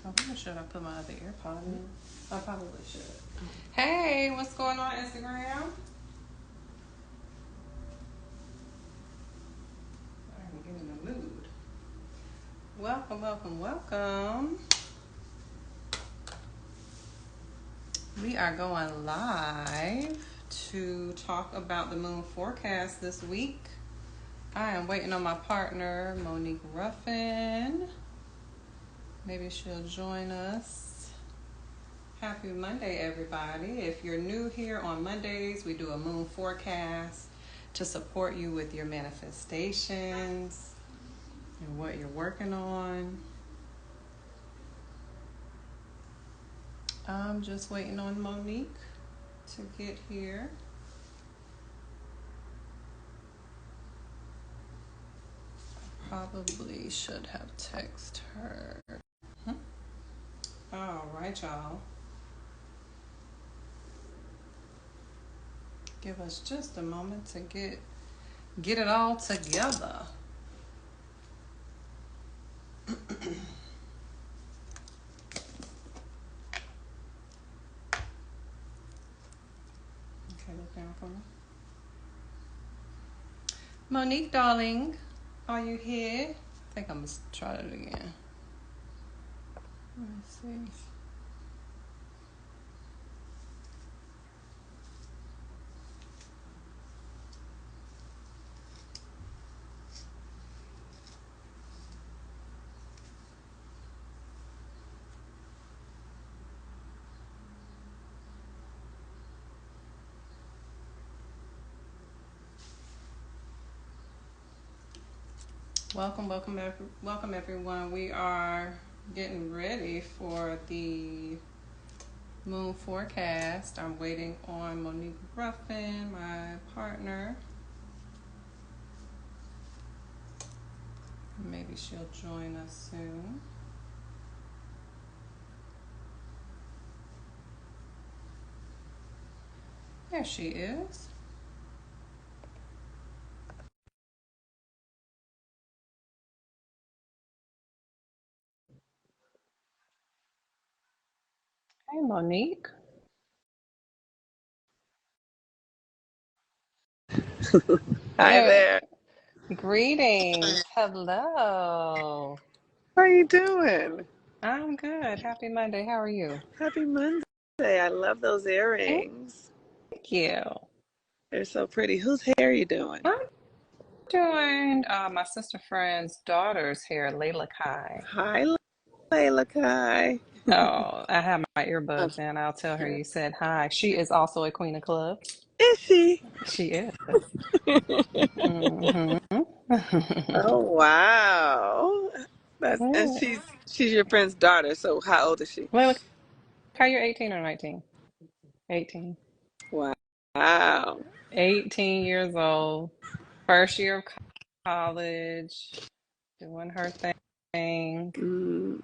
I wonder should I put my other AirPod in? I probably should. Hey, what's going on Instagram? I'm getting in the mood. Welcome, welcome, welcome. We are going live to talk about the moon forecast this week. I am waiting on my partner, Monique Ruffin. Maybe she'll join us. Happy Monday, everybody. If you're new here on Mondays, we do a moon forecast to support you with your manifestations and what you're working on. I'm just waiting on Monique to get here. Probably should have texted her. All right, y'all. Give us just a moment to get it all together. Okay, look down for me. Monique, darling, are you here? I think I'm gonna try it again. Let's see. Welcome everyone. We are getting ready for the moon forecast. I'm waiting on Monique Ruffin, my partner. Maybe she'll join us soon. There she is. Hey, Monique. Hi There. there. Greetings. Hello. How are you doing? I'm good. Happy Monday. How are you? Happy Monday. I love those Thank earrings. you. They're so pretty. Whose hair are you doing? I'm doing my sister friend's daughter's hair, Layla Kai. Hi, Layla Kai. Oh, I have my Oh, earbuds in. I'll tell her you said hi. She is also a queen of clubs. is she? She is. Mm-hmm. Oh, wow. And Yeah. she's your friend's daughter. So how old is she? Layla Kai, you're 18 or 19? 18. Wow. 18 years old. First year of college, doing her thing. Mm,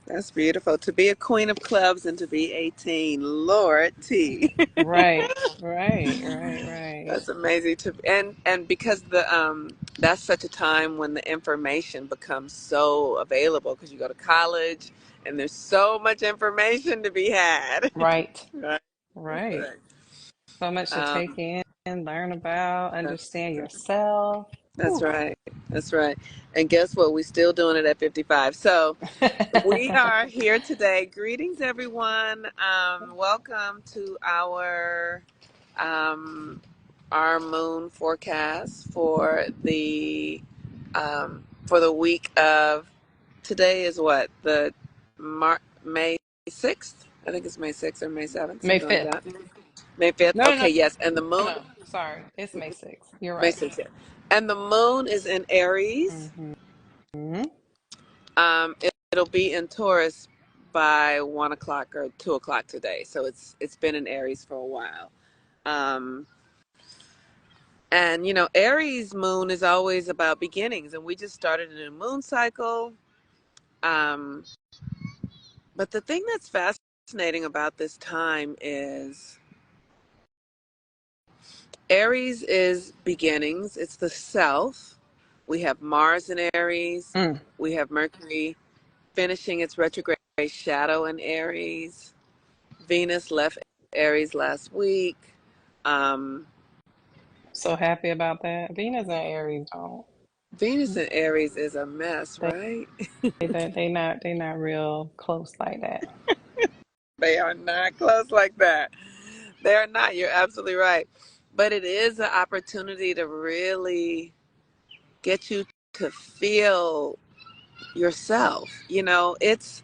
that's beautiful. To be a queen of clubs and to be 18. Lord T. Right, right. That's amazing to and because the that's such a time when the information becomes so available because you go to college and there's so much information to be had. Right, Right. right. Right. So much to take Um, in, learn about, that's understand yourself. that's Whew. right. That's right. And guess what? We still doing it at 55. So we are here today. Greetings, everyone. Welcome to um, our moon forecast for the week of today is what May 6th. I think it's May 6th or May 7th, May something like 5th. that. May 5th. No, Okay, yes, and the moon no. Sorry. It's May 6th. You're May right. 6th. Yeah. And the moon is in Aries. Mm-hmm. It'll be in Taurus by 1 o'clock or 2 o'clock today. So it's been in Aries for a while. Um, and Aries moon is always about beginnings, and we just started a new moon cycle. Um, but the thing that's fascinating about this time is Aries is beginnings. It's the self. We have Mars in Aries. Mm. We have Mercury finishing its retrograde shadow in Aries. Venus left Aries last week. Um, So happy about that. Venus and Aries don't. Venus in Aries is a mess, They right? they not real close like that. They are not close like that. They are not. You're absolutely right. But it is an opportunity to really get you to feel yourself. It's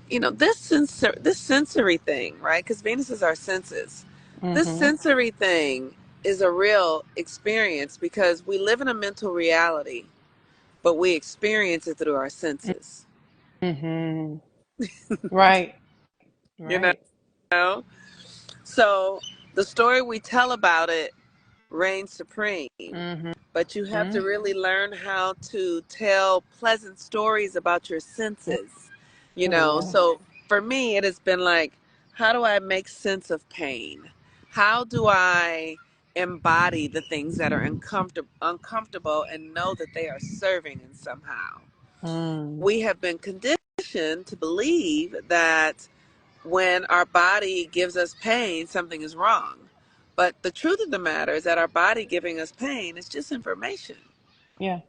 this sensory thing, right? Because Venus is our senses. This Mm-hmm. sensory thing is a real experience because we live in a mental reality, but we experience it through our senses. Mm-hmm. Right. You Right. know, so the story we tell about it reigns supreme. Mm-hmm. But you have to really learn how to tell pleasant stories about your senses. Oh yeah. So for me, it has been like, how do I make sense of pain? How do I embody the things that are uncomfortable and know that they are serving in somehow? Mm. We have been conditioned to believe that when our body gives us pain, something is wrong. But the truth of the matter is that our body giving us pain is just information. Yeah.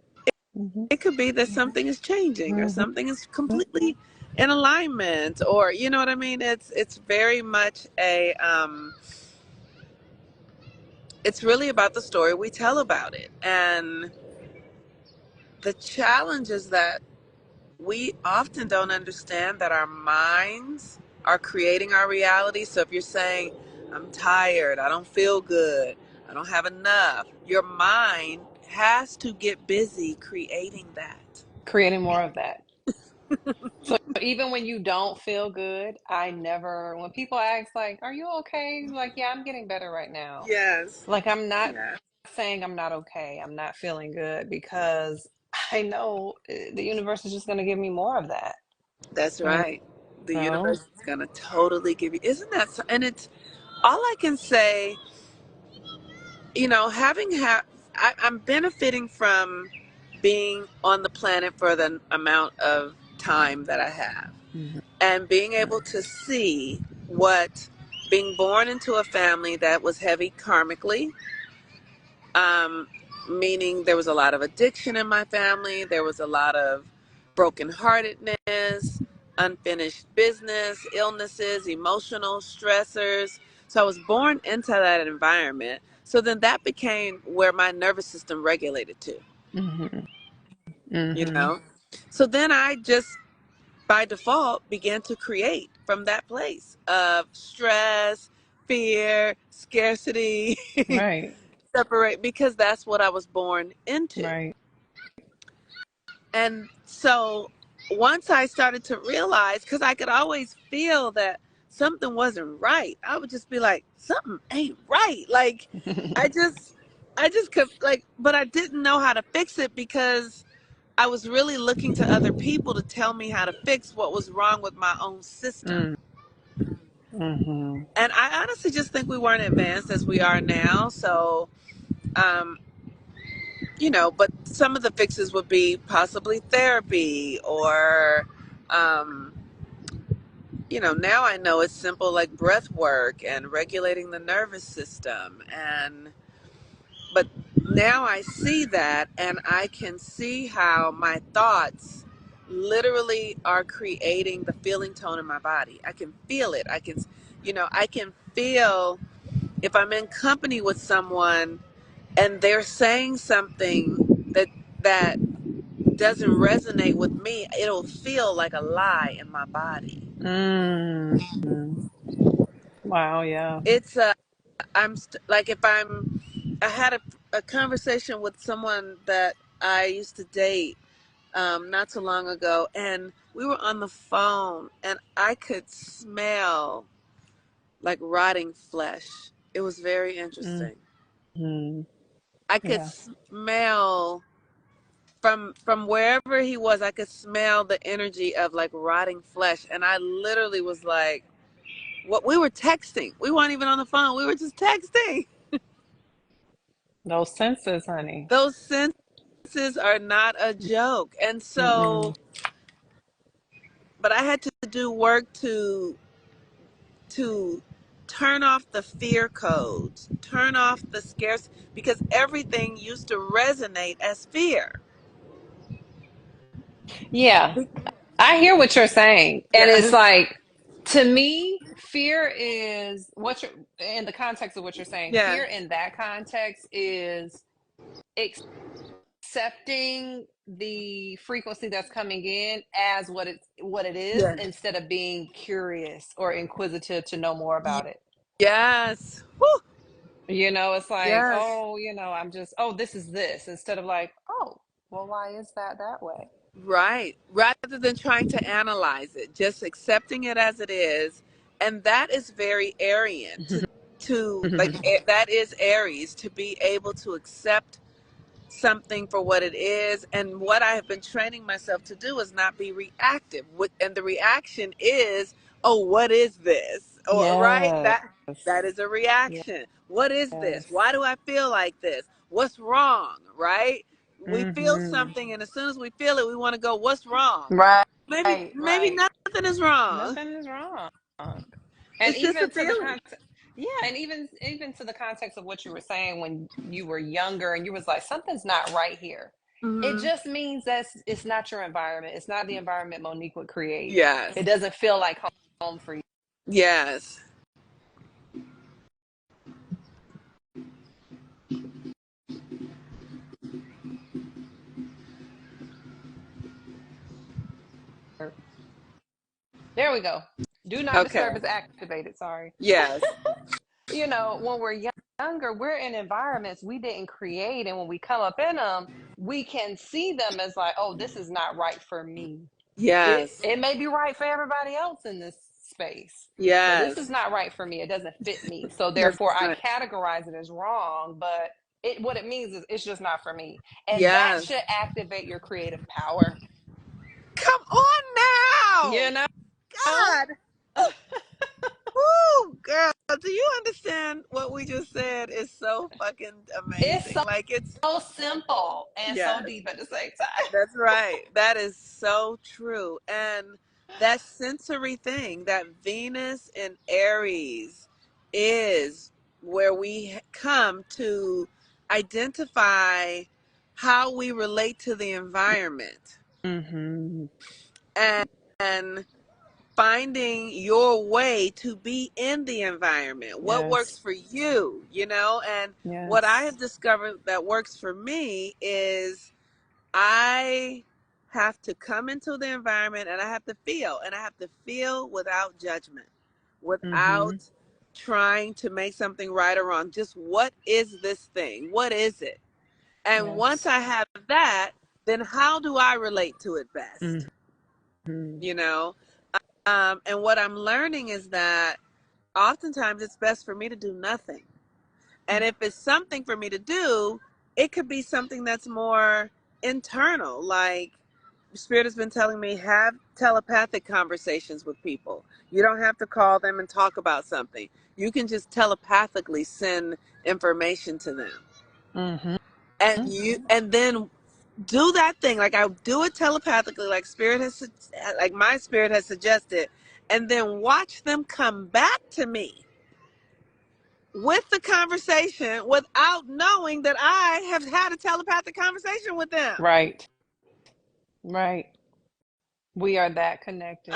Mm-hmm. It could be that something is changing or Mm-hmm. something is completely in alignment, or you know what I mean. It's very much it's really about the story we tell about it, and the challenge is that we often don't understand that our minds are creating our reality. So if you're saying, I'm tired, I don't feel good, I don't have enough, your mind has to get busy creating that. Creating more of that. So even when you don't feel good, when people ask like, "Are you okay?" Like, "Yeah, I'm getting better right now." Yes. Like I'm not Yeah. saying I'm not okay. I'm not feeling good because I know the universe is just going to give me more of that. That's You right. The universe know? is going to totally give you, isn't that, and it's all I can say, I'm benefiting from being on the planet for the amount of time that I have Mhm. and being able to see what being born into a family that was heavy karmically, um, meaning there was a lot of addiction in my family, there was a lot of brokenheartedness, unfinished business, illnesses, emotional stressors. So I was born into that environment. So then that became where my nervous system regulated to, Mhm. you Mhm. know? So then I just by default began to create from that place of stress, fear, scarcity, Right. separate, because that's what I was born into. Right. And so once I started to realize, because I could always feel that something wasn't right, I would just be like, something ain't right. Like, I just, I just could, like, but I didn't know how to fix it because I was really looking to other people to tell me how to fix what was wrong with my own system. Mm. Mhm. And I honestly just think we weren't advanced as we are now. So, um, but some of the fixes would be possibly therapy or, um, now I know it's simple like breath work and regulating the nervous system. But now I see that and I can see how my thoughts literally are creating the feeling tone in my body. I can feel it. I can feel if I'm in company with someone and they're saying something that doesn't resonate with me, it'll feel like a lie in my body. Mm. Wow, yeah. It's like if I had a conversation with someone that I used to date not too long ago, and we were on the phone, and I could smell like rotting flesh. It was very interesting. Mhm. I could Yeah. smell from wherever he was. I could smell the energy of like rotting flesh, and I literally was like, "What?" We were texting. We weren't even on the phone. We were just texting. Those senses, honey. Those senses are not a joke, and Mm-mm. so but I had to do work to turn off the fear codes, turn off the scarce, because everything used to resonate as fear. Yeah, I hear what you're saying. And it's Yes. like, to me, fear is what you're in the context of what you're saying. Yes. Fear in that context is accepting the frequency that's coming in as what it is Yes. instead of being curious or inquisitive to know more about it. Yes. Woo. It's like, Yes. oh, this is this instead of like, oh, well, why is that way? Right. Rather than trying to analyze it, just accepting it as it is. And that is very Aryan to like that is Aries, to be able to accept something for what it is. And what I have been training myself to do is not be reactive. And the reaction is, oh, what is this? Or right? Yes. That is a reaction. What is this? Yes. Why do I feel like this? What's wrong? Right? We feel Mm-hmm. something, and as soon as we feel it, we want to go, what's wrong? Right. Maybe Right. nothing is wrong. Nothing is wrong. And It's just a even to the feeling. context, yeah, and even to the context of what you were saying when you were younger and you was like, something's not right here. It Hmm. just means that it's not your environment. It's not the environment Monique would create. Yes. It doesn't feel like home for you. Yes. There we go. Do not Okay. disturb is activated. Sorry. Yes. When we're younger, we're in environments we didn't create. And when we come up in them, we can see them as like, oh, this is not right for me. It, Yes. it may be right for everybody else in this space, but this is Yes. not right for me. It doesn't fit me. So That's therefore, I right. categorize it as wrong, but what it means is it's just not for me. And that Yes. should activate your creative power. Come on You now. know? God. Woo, girl. Do you understand what we just said is so fucking It's amazing? so, Like it's so simple and so yes. deep at the same time. That's right. That is so true. And that sensory thing, that Venus in Aries is where we come to identify how we relate to the environment Mm-hmm. and, and finding your way to be in the environment. What works Yes. for you, And what I Yes. have discovered that works for me is I have to come into the environment and I have to feel, and I have to feel without judgment, Mm-hmm. without trying to make something right or wrong. Just what is this thing? What is it? And once Yes. I have that, then how do I relate to it best? Mm-hmm. You know? And what I'm learning is that oftentimes it's best for me to do nothing. And if it's something for me to do, it could be something that's more internal. Like Spirit has been telling me, have telepathic conversations with people. You don't have to call them and talk about something. You can just telepathically send information to them. Mm-hmm. And then do that thing. Like I do it telepathically, like my spirit has suggested, and then watch them come back to me with the conversation without knowing that I have had a telepathic conversation with them. Right. Right. We are that connected.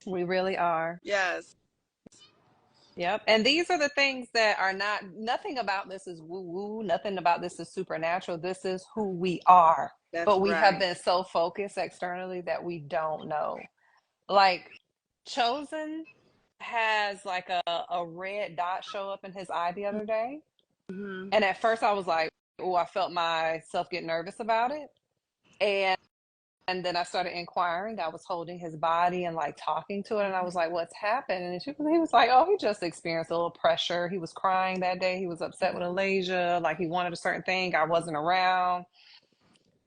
We really are. Yes, Yep. And these are the things that are nothing about this is woo woo. Nothing about this is supernatural. This is who we are. that's But we have right. been so focused externally that we don't know. Like, Chosen has like a red dot show up in his eye the other day. Hmm. And at first I was like, oh, I felt myself get nervous about it. And then I started inquiring. I was holding his body and like talking to it. And I was like, what's happened? And he was like, oh, he just experienced a little pressure. He was crying that day. He was upset with Alasia. Like he wanted a certain thing. I wasn't around.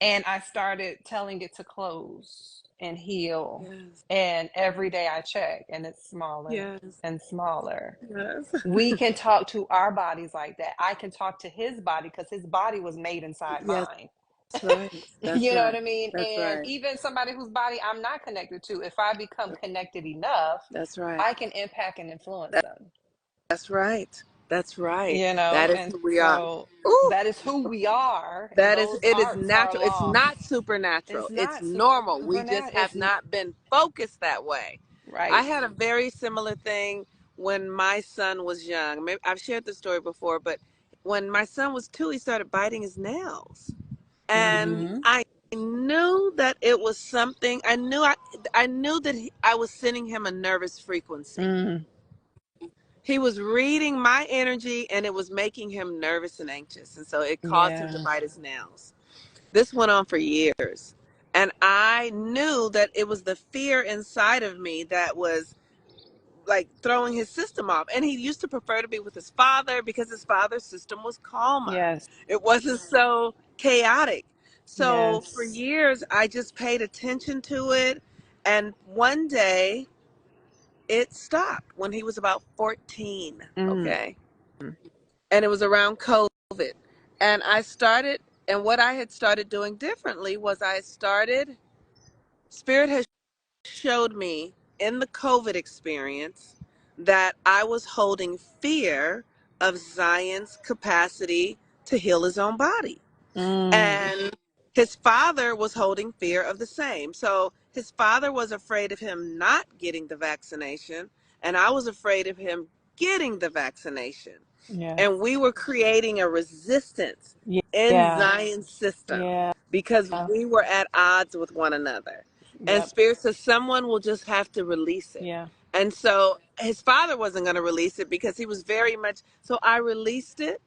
And I started telling it to close and heal. Yes, And every day I check and it's smaller yes, and smaller. yes, We can talk to our bodies like that. I can talk to his body because his body was made inside yes, mine. That's right. That's You know what right. I mean? That's And right. even somebody whose body I'm not connected to, if I become connected enough, That's right. I can impact and influence That, them. that's right. That's right. You know, That is and who we are. so Ooh, that is who we are, and that is, those it is parts are natural. It's lost. not supernatural. It's It's not normal. We just supernatural. have not been focused that way. I Right. had a very similar thing when my son was young. Maybe I've shared the story before, but when my son was 2, he started biting his nails. And Mm-hmm. I knew that it was something. I knew that I was sending him a nervous frequency. Mm. He was reading my energy and it was making him nervous and anxious. And so it caused him to Yeah. bite his nails. This went on for years. And I knew that it was the fear inside of me that was like throwing his system off. And he used to prefer to be with his father because his father's system was calmer. Yes. It wasn't so chaotic. So for Yes. years, I just paid attention to it. And one day, it stopped when he was about 14. Mm. Okay. And it was around COVID. And and what I had started doing differently was Spirit has showed me in the COVID experience that I was holding fear of Zion's capacity to heal his own body. Mm. And his father was holding fear of the same. So his father was afraid of him not getting the vaccination, and I was afraid of him getting the vaccination. Yes. And we were creating a resistance in Yeah. Zion's system Yeah. because we were at odds with one another. And Yep. Spirit says someone will just have to release it. Yeah. And so his father wasn't going to release it because he was very much. So I released it,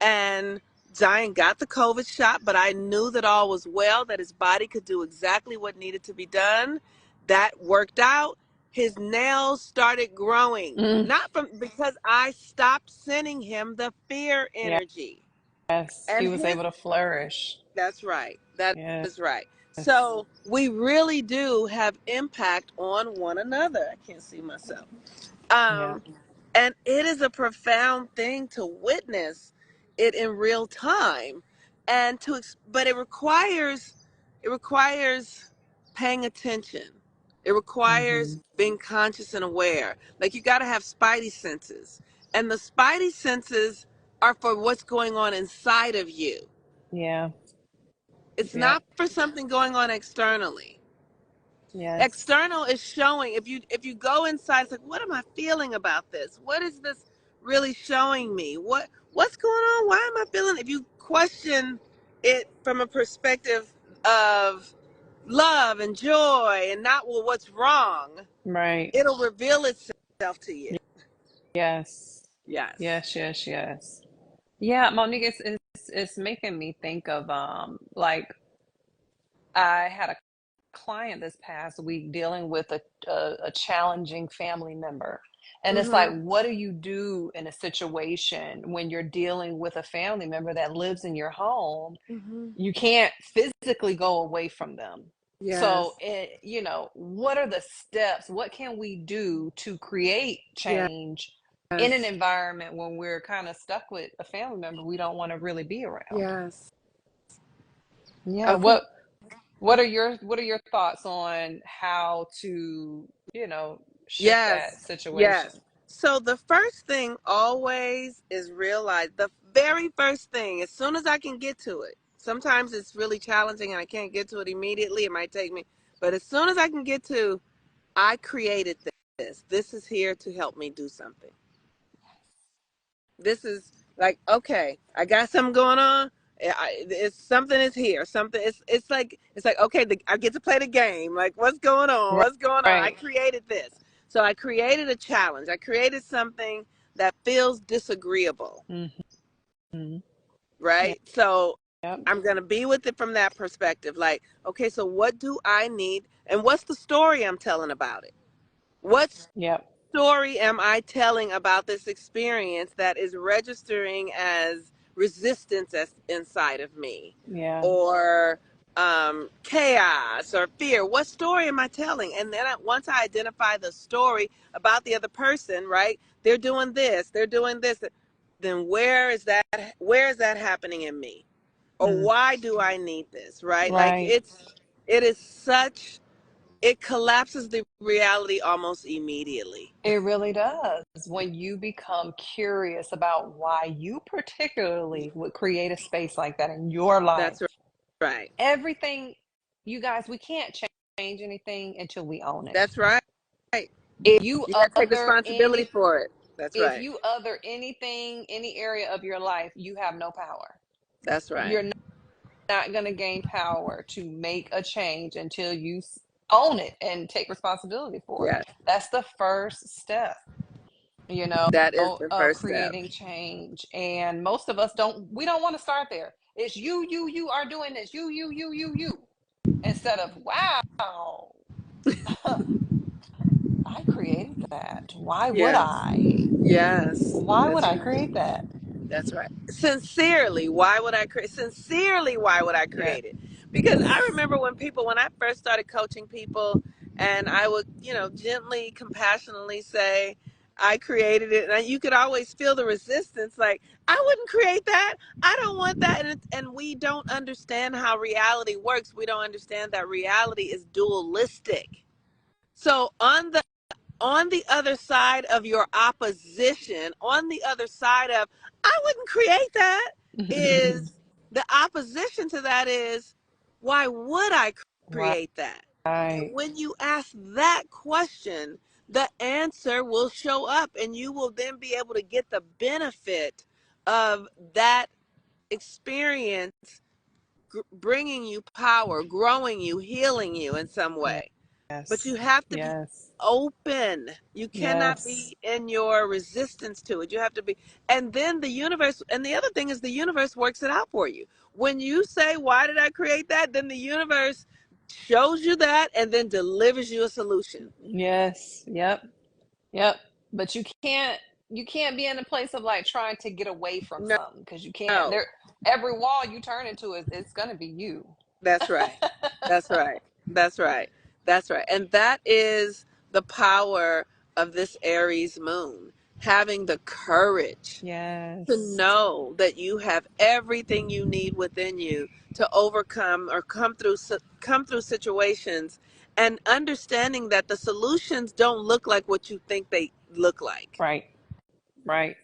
and Zion got the COVID shot, but I knew that all was well, that his body could do exactly what needed to be done. That worked out. His nails started growing, Mm. not from because I stopped sending him the fear energy. Yes. He And was able to flourish. that's right. That Yes. is right. So we really do have impact on one another. I can't see myself. Yeah. Um, and it is a profound thing to witness it in real time, and but it requires paying attention. It Mm-hmm. requires being conscious and aware. Like you got to have spidey senses, and the spidey senses are for what's going on inside of you. Yeah. It's Yep. not for something going on externally. Yes. External is showing. If you go inside, it's like, what am I feeling about this? What is this really showing me? What's going on? Why am I feeling? If you question it from a perspective of love and joy and not, well, what's wrong, Right. it'll reveal itself to you. Yes. Yes. Yes. Yes. Yes. Yeah, Monique, it's making me think of like I had a client this past week dealing with a challenging family member. And it's like, Mhm. what do you do in a situation when you're dealing with a family member that lives in your home? Mhm. You can't physically go away from them. So, Yes. what are the steps? What can we do to create Yes. change in an environment when we're kind of stuck with a family member we don't want to really be around? Yes. Yeah, Okay. what are your thoughts on how to, shift that Yes, yes. situation? So the first thing always is realize the very first thing, as soon as I can get to it. Sometimes it's really challenging and I can't get to it immediately. It might take me, but as soon as I can get to, I created this. This is here to help me do something. This is like, okay, I got something going on. It's something is here. Something. It's like okay, I get to play the game. Like, what's going on? Right. What's going on? I Right. created this. So I created a challenge. I created something that feels disagreeable, Hmm. Yeah. right? So Yep. I'm gonna be with it from that perspective. Like, okay, so what do I need, and what's the story I'm telling about it? What's Yep. story am I telling about this experience that is registering as resistance inside of me, Yeah. or chaos or fear? What story am I telling? And then once I identify the story about the other person, right? They're doing this, they're doing this. Then where is that happening in me? or why do I need this, right? Like Right. it is such, it collapses the reality almost immediately. It really does. When you become curious about why you particularly would create a space like that in your life, That's right. everything, you guys, we can't change anything until we own it. That's right. If you You got to take responsibility any for it. That's if right. you other anything, any area of your life, you have no power. That's right. You're not going to gain power to make a change until you own it and take responsibility for it. Yes. That's the first step, you know, That is the of first step. creating change. And most of us we don't want to start there. It's you are doing this. You. Instead of, wow, I created that. Why would Yes. I? Yes. Why would That's I right. create that? That's right. Sincerely, why would I create? Sincerely, why would I Yes. create it? Because I remember when I first started coaching people, and I would, gently, compassionately say, I created it, and you could always feel the resistance. Like, I wouldn't create that. I don't want that, and we don't understand how reality works. We don't understand that reality is dualistic. So on the other side of your opposition, on the other side of, I wouldn't create that, is the opposition to that is, why would I create that? And Right. when you ask that question, the answer will show up, and you will then be able to get the benefit of that experience, bringing you power, growing you, healing you in some way. But Yes. you have to be Yes. open. You cannot Yes. be in your resistance to it. You have to be, and then the universe, and the other thing is the universe works it out for you. When you say, why did I create that? Then the universe shows you that and then delivers you a solution. Yes. Yep. Yep. But you can't be in a place of like trying to get away from No, something, because you can't. There, every wall you turn into it's gonna be you. that's right. That's right. That's right. That's right. And that is the power of this Aries moon, having the courage to Yes. know that you have everything you need within you to overcome or come through situations, and understanding that the solutions don't look like what you think they look like. Right. Right.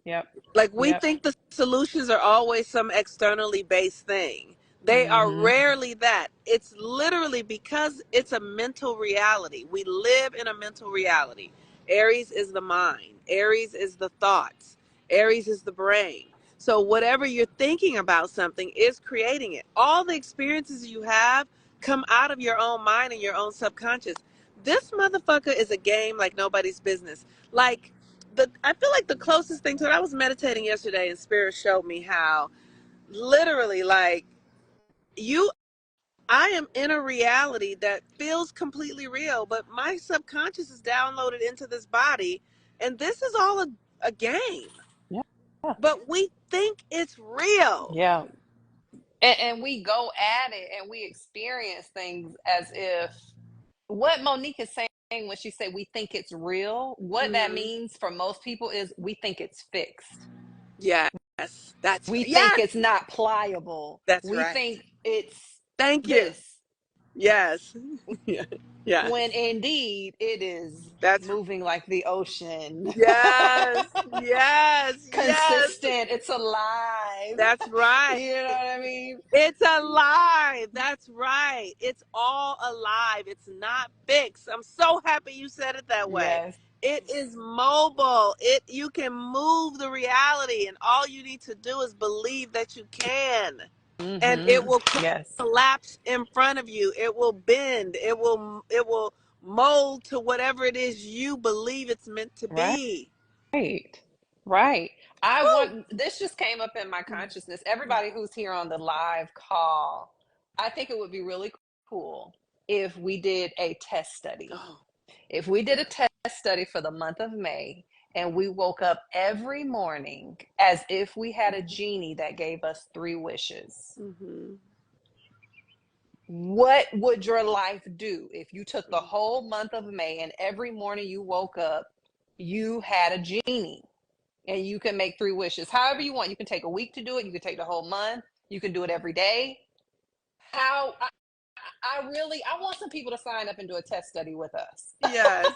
Yep. Like, we Yep. think the solutions are always some externally based thing. They are Mm-hmm. rarely that. It's literally because it's a mental reality. We live in a mental reality. Aries is the mind, Aries is the thoughts, Aries is the brain. So, whatever you're thinking about something is creating it. All the experiences you have come out of your own mind and your own subconscious. This motherfucker is a game like nobody's business. Like, I feel like the closest thing to it, I was meditating yesterday and spirit showed me how literally, like, you I am in a reality that feels completely real, but my subconscious is downloaded into this body, and this is all a game. Yeah. But we think it's real. Yeah. And we go at it and we experience things as if what Monique is saying when she said we think it's real, what that Hmm. means for most people is we think it's fixed. Yes. We think Yes. it's not pliable. That's We right. think it's Thank you. this, Yes. Yeah. Yes. when indeed it is That's moving like the ocean. yes. Yes. Yes. Consistent, it's alive. That's right. You know what I mean? It's alive. That's right. It's all alive. It's not fixed. I'm so happy you said it that way. Yes. It is mobile. You can move the reality, and all you need to do is believe that you can. And it Mm-hmm. will Yes. collapse in front of you. It will bend. It will mold to whatever it is you believe it's meant to Right. be. Right. Right. I Woo! want, this just came up in my consciousness. Everybody who's here on the live call, I think it would be really cool if we did a test study. Oh, If we did yeah. a test study for the month of May and we woke up every morning as if we had a genie that gave us three wishes, Hmm. what would your life do if you took the whole month of May and every morning you woke up, you had a genie? And you can make three wishes however you want. You can take a week to do it, you can take the whole month. You can do it every day. How I want some people to sign up and do a test study with us. Yes.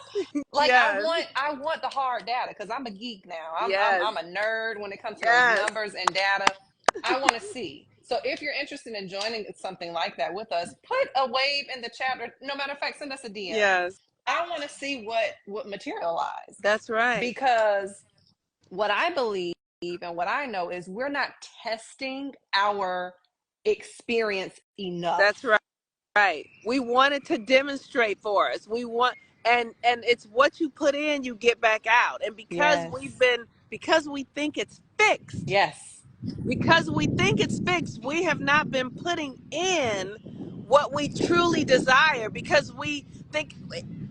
Like Yes. I want the hard data because I'm a geek now. Yes. I'm a nerd when it comes to those Yes. numbers and data. I want to see. So if you're interested in joining something like that with us, put a wave in the chat, or no matter of fact, send us a DM. Yes. I want to see what materialized, That's right. because what I believe and what I know is we're not testing our experience enough. That's right. Right. We wanted to demonstrate for us. We want, and it's what you put in, you get back out. And Yes. because we think it's fixed, Yes. we have not been putting in what we truly desire, because we think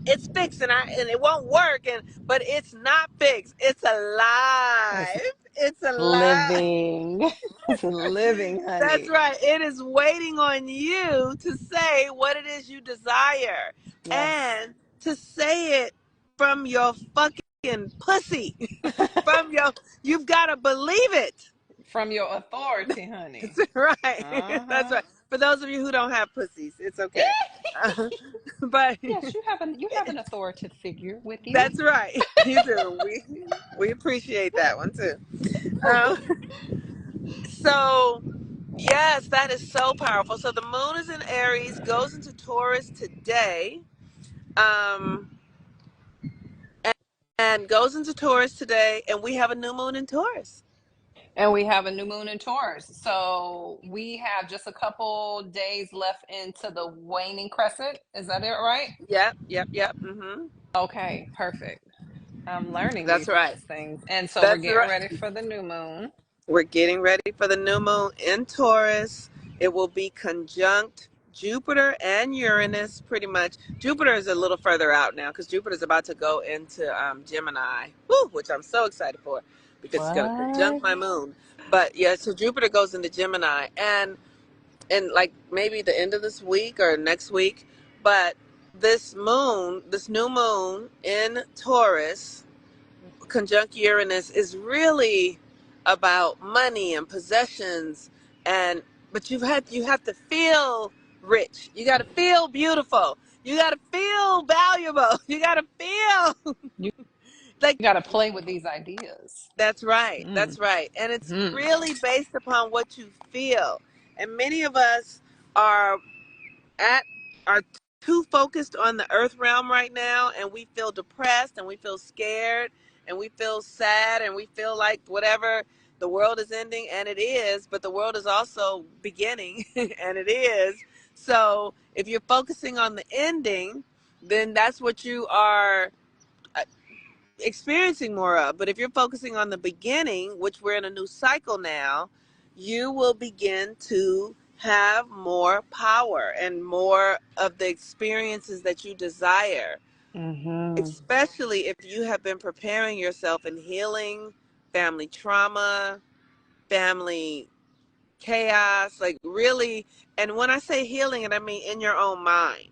it's fixed and it won't work, but it's not fixed. It's It's alive. It's alive. living. It's living, That's honey. right. It is waiting on you to say what it is you desire, Yes. and to say it from your fucking pussy. From your, you've got to believe it. From your authority, honey. That's right. That's Uh-huh. right. For those of you who don't have pussies, it's okay. But Yes, you have an authoritative figure with you. that's right. You do. We appreciate that one too. Um, so yes, that is so powerful. So the moon is in Aries, goes into Taurus today, um, and, and goes into Taurus today, and we have a new moon in Taurus. And we have a new moon in Taurus. So we have just a couple days left into the waning crescent. Is that it, right? Yep, yep, yep. Mm-hmm. Okay, perfect. I'm learning That's these right. things. And so we're That's getting right. ready for the new moon. We're getting ready for the new moon in Taurus. It will be conjunct Jupiter and Uranus, pretty much. Jupiter is a little further out now because Jupiter is about to go into Gemini, which I'm so excited for because it's going to conjunct What? my moon. But yeah, so Jupiter goes into Gemini, and like maybe the end of this week or next week. But this new moon in Taurus, conjunct Uranus, is really about money and possessions, and but you have to feel rich. You got to feel beautiful. You got to feel valuable. You got to feel You like got to play with these ideas. that's right. Mm. That's right. And it's Hmm. really based upon what you feel. And many of us are at are too focused on the earth realm right now, and we feel depressed and we feel scared and we feel sad and we feel like whatever, the world is ending, and it is, but the world is also beginning and it is. So if you're focusing on the ending, then that's what you are uh, experiencing more of. But if you're focusing on the beginning, which we're in a new cycle now, you will begin to have more power and more of the experiences that you desire, Mm-hmm. especially if you have been preparing yourself in healing family trauma, family chaos, like really. And when I say healing, and I mean in your own mind,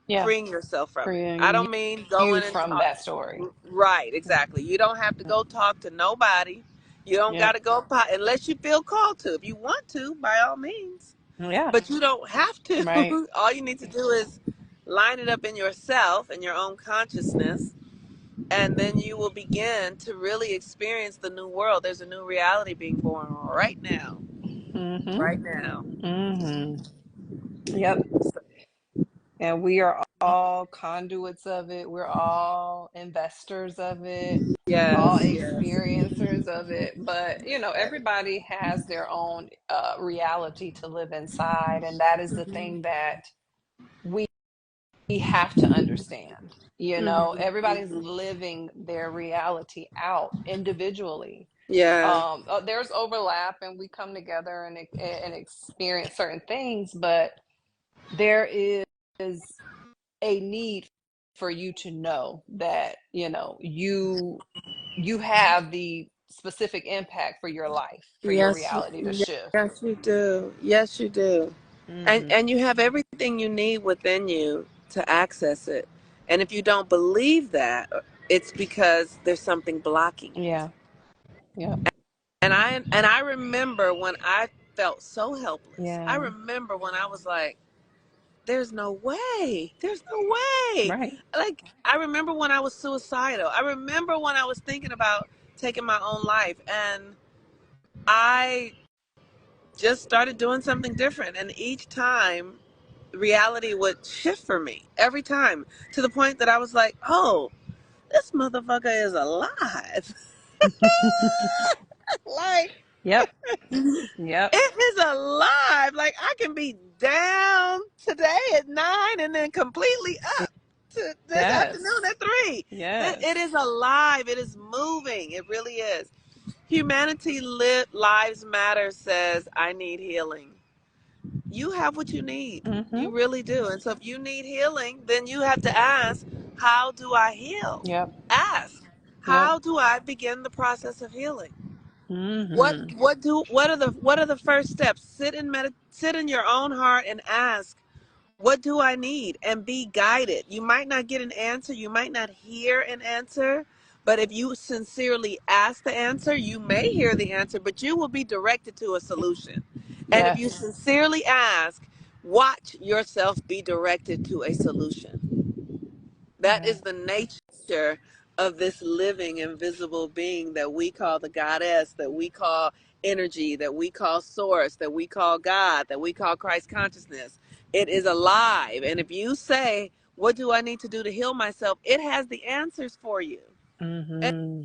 Yeah. freeing yourself from it. I Freeing don't mean you going and from talk. that story. Right, exactly. You don't have to go talk to nobody. You don't got Yep. to go unless you feel called to. If you want to, by all means. Yeah. But you don't have Right. to. All you need to do is line it up in yourself and your own consciousness, and then you will begin to really experience the new world. There's a new reality being born right now. Mm-hmm. Right now. Mm-hmm. Yep. So, And we are all conduits of it. We're all investors of it, all yes, yes. experiencers of it. But, everybody has their own reality to live inside. And that is the Mm-hmm. thing that we have to understand. Mm-hmm. Everybody's Mm-hmm. living their reality out individually. Yeah. There's overlap and we come together and experience certain things, but there is a need for you to know that you have the specific impact for your life, for your Yes, reality to shift. yes, you do. Yes, you do. Hmm. And you have everything you need within you to access it. And if you don't believe that, it's because there's something blocking it. Yeah. Yep. And I remember when I felt so helpless. I Yeah. remember when I was like, there's no way. There's no way. Right. Like, I remember when I was suicidal. I remember when I was thinking about taking my own life. And I just started doing something different. And each time, reality would shift for me. Every time. To the point that I was like, oh, this motherfucker is alive. Like, Yep. it Yep. is alive. Like, I can be down today at 9 and then completely up to this afternoon Yes. at 3. It Yes. is alive. It is moving. It really is. Humanity Lives Matter says, I need healing. You have what you need. Mm-hmm. You really do. And so if you need healing, then you have to ask, how do I heal? Yep. Ask, Yep. how do I begin the process of healing? Mm-hmm. What are the first steps? Sit in your own heart and ask, what do I need? And be guided. You might not get an answer, you might not hear an answer, but if you sincerely ask the answer, you may hear the answer, but you will be directed to a solution. And if you Yes. sincerely ask, watch yourself be directed to a solution. That Yeah. is the nature of this living invisible being that we call the goddess, that we call energy, that we call source, that we call God, that we call Christ consciousness. It is alive. And if you say, what do I need to do to heal myself? It has the answers for you. And Mm-hmm.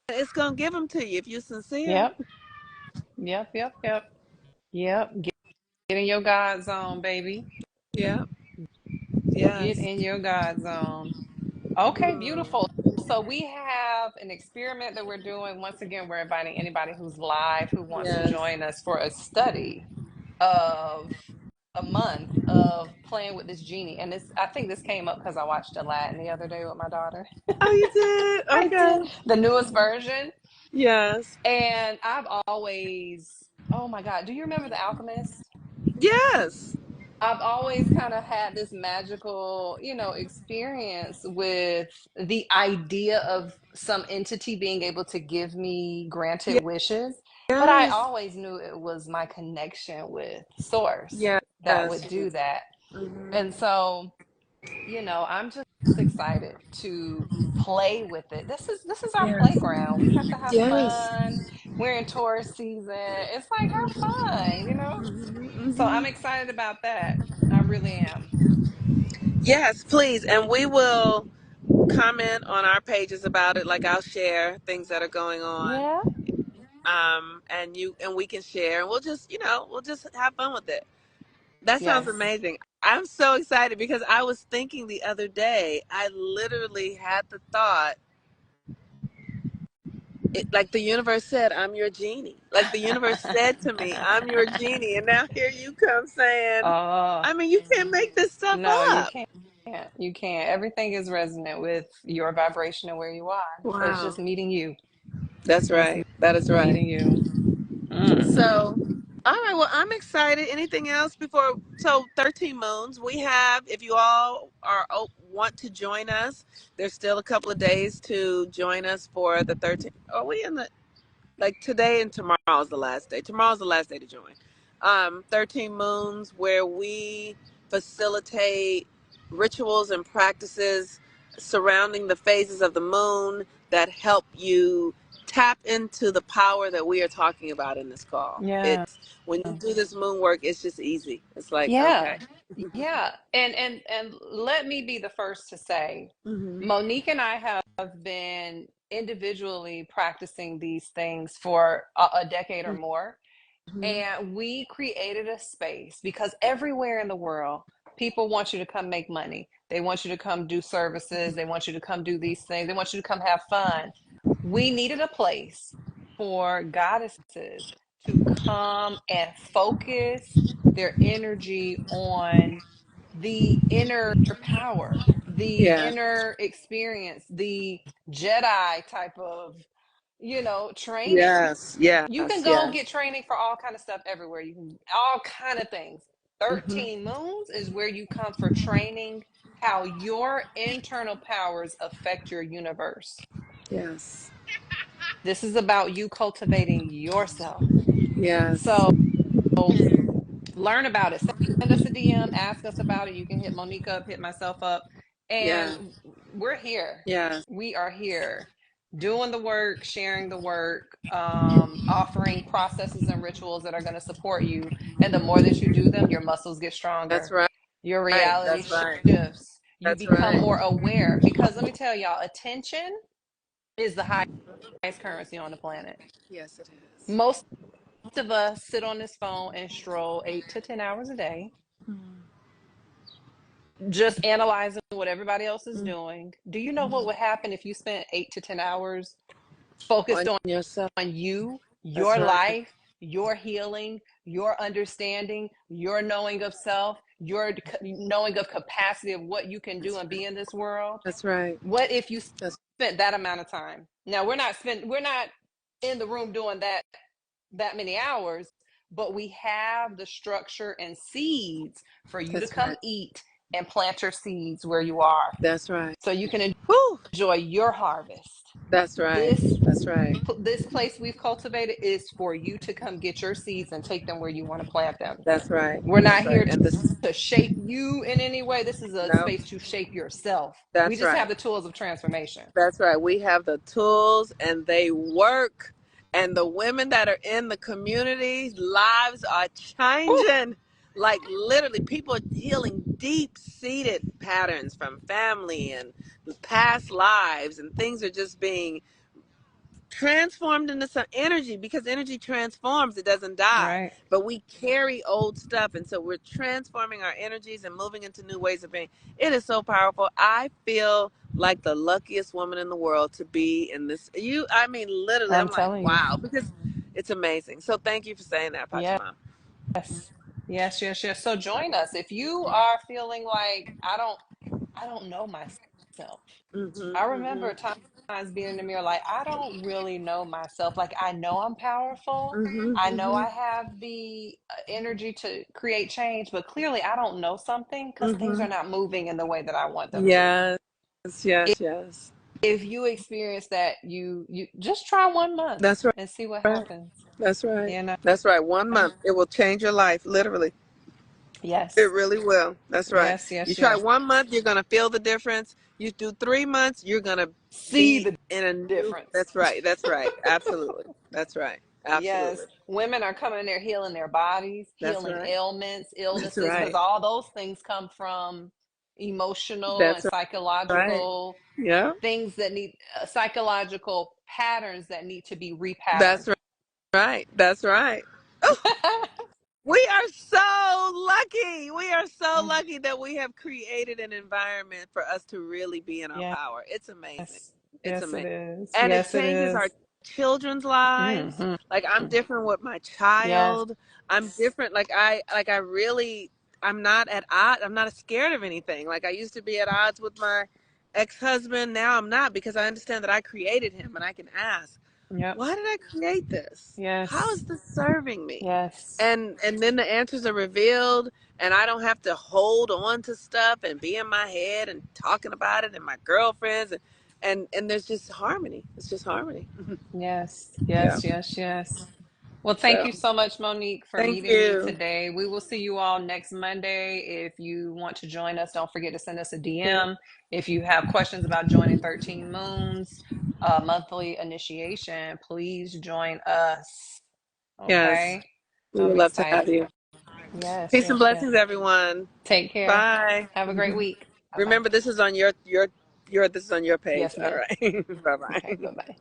it's going to give them to you if you're sincere. Yep. Yep. Yep. Yep. Yep. Get in your God zone, baby. Yeah. Get Yes. in your God zone. Okay, Mm. beautiful. So we have an experiment that we're doing. Once again, we're inviting anybody who's live who wants to Yes. join us for a study of a month of playing with this genie. And this, I think this came up because I watched Aladdin the other day with my daughter. Oh, you did? I did Okay. the newest version. Yes. And I've always, oh my God, do you remember The Alchemist? Yes. I've always kind of had this magical, experience with the idea of some entity being able to give me granted wishes. But I Yes. always knew it was my connection with Source Yes. that would do that. And Mm-hmm. so, I'm just excited to play with it. This is our Yes. playground. We have to have Yes. fun. We're in Taurus season. It's like have fun. Mm-hmm. So Hmm. I'm excited about that. I really am. Yes, please. And we will comment on our pages about it. Like, I'll share things that are going on. Yeah. And we can share, and we'll just have fun with it. That sounds Yes. amazing. I'm so excited because I was thinking the other day, I literally had the thought, like the universe said, I'm your genie. Like the universe said to me, I'm your genie. And now here you come saying, Oh, I mean, you can't make this stuff no, you up. can't. You can't. Everything is resonant with your vibration and where you are. It's Wow. just meeting you. That's It's right. That is right. meeting you. Mm. So, all right. Well, I'm excited. Anything else before? So, 13 moons. We have. If you all want to join us, there's still a couple of days to join us for the 13. Are we in the like today and tomorrow is the last day? Tomorrow's the last day to join. 13 moons, where we facilitate rituals and practices surrounding the phases of the moon that help you tap into the power that we are talking about in this call. Yeah. It's when you do this moon work, it's just easy. It's like, Yeah. okay. Yeah. And let me be the first to say, Hmm. Monique and I have been individually practicing these things for a decade or more. Hmm. And we created a space because everywhere in the world, people want you to come make money. They want you to come do services. They want you to come do these things. They want you to come have fun. We needed a place for goddesses to come and focus their energy on the inner power, the Yeah. inner experience, the Jedi type of, training. Yes. You can Yes. go Yes. get training for all kind of stuff everywhere. You can all kind of things. Hmm. 13 moons is where you come for training how your internal powers affect your universe. Yes. This is about you cultivating yourself. Yes. So learn about it. Send us a DM, ask us about it. You can hit Monique up, hit myself up, Yeah. and we're here. Yes. We are here doing the work, sharing the work, offering processes and rituals that are going to support you. And the more that you do them, your muscles get That's stronger, right. your reality That's right. shifts, you That's become right. more aware. Because let me tell y'all, attention is the highest currency on the planet. Yes, it is. Most of us sit on this phone and stroll 8 to 10 hours a day, just analyzing what everybody else is doing. Do you know what would happen if you spent 8 to 10 hours focused On yourself. on you, That's your right. life, your healing, your understanding, your knowing of self, your knowing of capacity of what you can do and be in this world? That's right. What if you That's spent that amount of time? Now we're not in the room doing that many hours, but we have the structure and seeds for you to that's come right. eat and plant your seeds where you are That's right. so you can Whew. enjoy your harvest. That's right. This That's right. this place we've cultivated is for you to come get your seeds and take them where you want to plant them. That's right. We're not That's right. here And this, to shape you in any way. This is a no, space to shape yourself. We that's just right. have the tools of transformation. That's right. We have the tools and they work. And the women that are in the community, lives are Woo, changing. Like literally, people are healing deep seated patterns from family and past lives, and things are just being transformed into some energy because energy transforms, it doesn't die, right. but we carry old stuff, and so we're transforming our energies and moving into new ways of being. It is so powerful. I feel like the luckiest woman in the world to be in this. I mean, literally, I'm I'm like, telling you. wow, because it's amazing. So thank you for saying that, Yes. Pachamama. Yes. So join us if you are feeling like I don't know myself. I remember times being in the mirror like I don't really know myself. Like I know I'm powerful. I know I have the energy to create change, but clearly I don't know something because things are not moving in the way that I want them to. Yes, yes, yes. If you experience that, you just try 1 month That's right. and see what happens. That's right. You know? That's right. 1 month, it will change your life, literally. It Yes. really will. That's right. Yes, You yes, try yes. 1 month, you're gonna feel the difference. You do 3 months, you're gonna See be the in a new. difference. That's right. That's right. Absolutely. That's right. Yes, Absolutely. women are coming in there healing their bodies, That's healing right. ailments, That's illnesses, because right. all those things come from emotional and That's right. psychological Yeah. things that need psychological patterns that need to be That's repatterned. right. That's right. We are so lucky. We are so lucky that we have created an environment for us to really be in our Yes, power. It's amazing. It's yes, it amazing. is. And it Yes, it changes our is. children's lives. Mm-hmm. Like I'm different with my Yes, child. I'm different. I really I'm not at odds. I'm not scared of anything. Like I used to be at odds with my ex-husband. Now I'm not because I understand that I created him and I can ask, yep, why did I create this? How is yes, this serving me? yes, And then the answers are revealed, and I don't have to hold on to stuff and be in my head and talking about it and my girlfriends and there's just harmony. It's just harmony. yes, Yeah. yes, yes, yes. Well, thank So you so much, Monique, for thank meeting me you. today. We will see you all next Monday. If you want to join us, don't forget to send us a Yeah. DM. If you have questions about joining 13 Moons monthly initiation, please join us. Yes. Okay. We I'm would love to have excited. you. Yes, Peace and yes, yes. blessings, everyone. Take care. Bye. Have a great week. Bye bye. Remember, this is on your this is on your page. Yes, All ma'am. right. Bye Okay, bye. bye bye.